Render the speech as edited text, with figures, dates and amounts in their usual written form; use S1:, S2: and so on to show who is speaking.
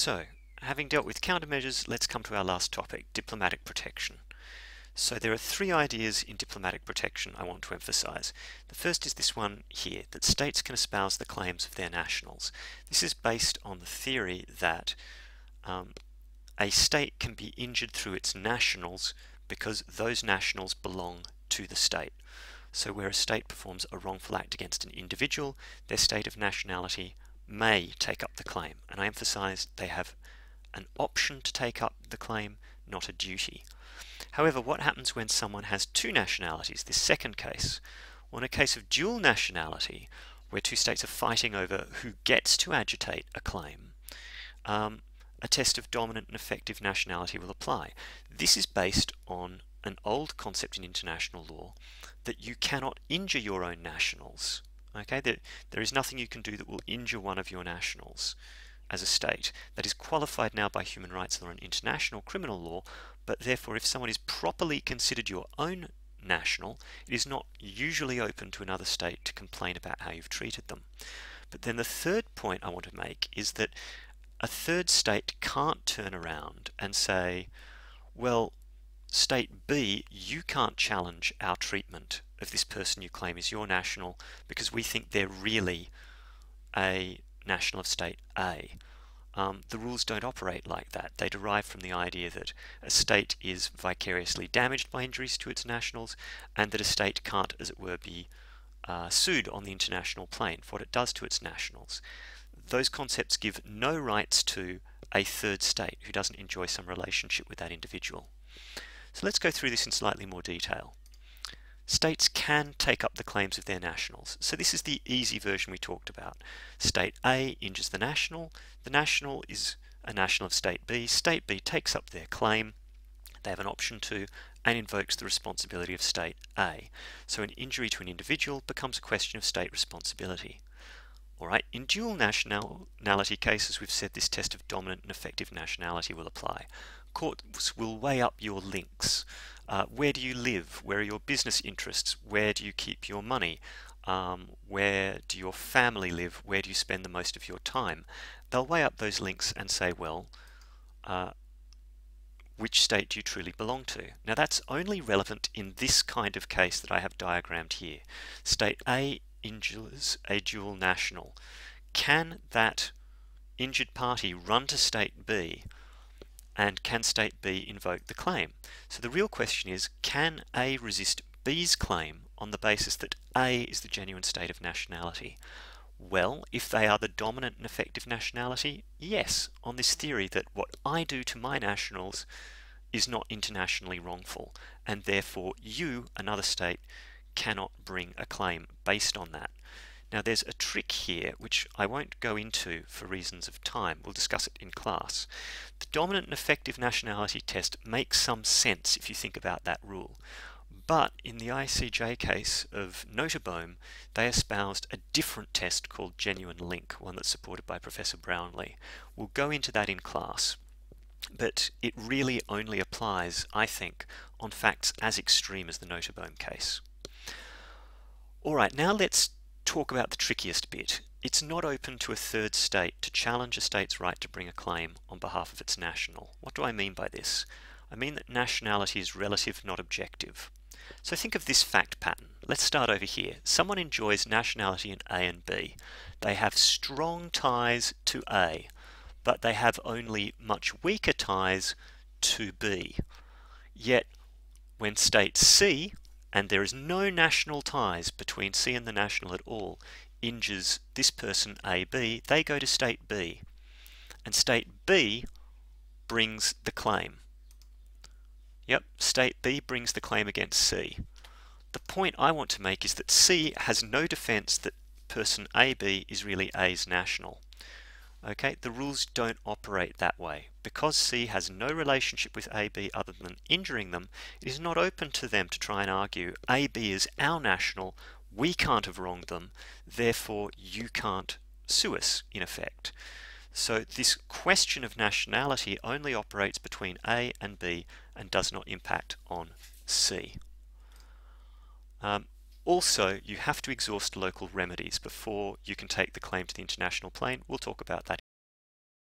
S1: So, having dealt with countermeasures, let's come to our last topic, diplomatic protection. So there are three ideas in diplomatic protection I want to emphasize. The first is this one here, that states can espouse the claims of their nationals. This is based on the theory that a state can be injured through its nationals because those nationals belong to the state. So where a state performs a wrongful act against an individual, their state of nationality may take up the claim. And I emphasize they have an option to take up the claim, not a duty. However, what happens when someone has two nationalities, this second case? Well, in a case of dual nationality, where two states are fighting over who gets to agitate a claim, a test of dominant and effective nationality will apply. This is based on an old concept in international law that you cannot injure your own nationals. Okay, there is nothing you can do that will injure one of your nationals as a state. That is qualified now by human rights law and international criminal law, but therefore if someone is properly considered your own national, it is not usually open to another state to complain about how you've treated them. But then the third point I want to make is that a third state can't turn around and say, well, state B, you can't challenge our treatment of this person you claim is your national because we think they're really a national of state A. The rules don't operate like that. They derive from the idea that a state is vicariously damaged by injuries to its nationals, and that a state can't, as it were, be sued on the international plane for what it does to its nationals. Those concepts give no rights to a third state who doesn't enjoy some relationship with that individual. So let's go through this in slightly more detail. States can take up the claims of their nationals. So this is the easy version we talked about. State A injures the national is a national of state B takes up their claim, they have an option to, and invokes the responsibility of state A. So an injury to an individual becomes a question of state responsibility. Alright, in dual nationality cases we've said this test of dominant and effective nationality will apply. Courts will weigh up your links. Where do you live? Where are your business interests? Where do you keep your money? Where do your family live? Where do you spend the most of your time? They'll weigh up those links and say, well, which state do you truly belong to? Now that's only relevant in this kind of case that I have diagrammed here. State A injures a dual national. Can that injured party run to state B, and can state B invoke the claim? So the real question is, can A resist B's claim on the basis that A is the genuine state of nationality? Well, if they are the dominant and effective nationality, yes, on this theory that what I do to my nationals is not internationally wrongful, and therefore you, another state, cannot bring a claim based on that. Now there's a trick here which I won't go into for reasons of time, we'll discuss it in class. The dominant and effective nationality test makes some sense if you think about that rule, but in the ICJ case of Notenboom they espoused a different test called genuine link, one that's supported by Professor Brownlee. We'll go into that in class, but it really only applies, I think, on facts as extreme as the Notenboom case. Alright, now let's talk about the trickiest bit. It's not open to a third state to challenge a state's right to bring a claim on behalf of its national. What do I mean by this? I mean that nationality is relative, not objective. So think of this fact pattern. Let's start over here. Someone enjoys nationality in A and B. They have strong ties to A, but they have only much weaker ties to B. Yet when state C, and there is no national ties between C and the national at all, injures this person AB, they go to state B, and state B brings the claim. Yep, state B brings the claim against C. The point I want to make is that C has no defense that person AB is really A's national. Okay, the rules don't operate that way. Because C has no relationship with AB other than injuring them, it is not open to them to try and argue AB is our national, we can't have wronged them, therefore you can't sue us, in effect. So this question of nationality only operates between A and B and does not impact on C. Also, you have to exhaust local remedies before you can take the claim to the international plane. We'll talk about that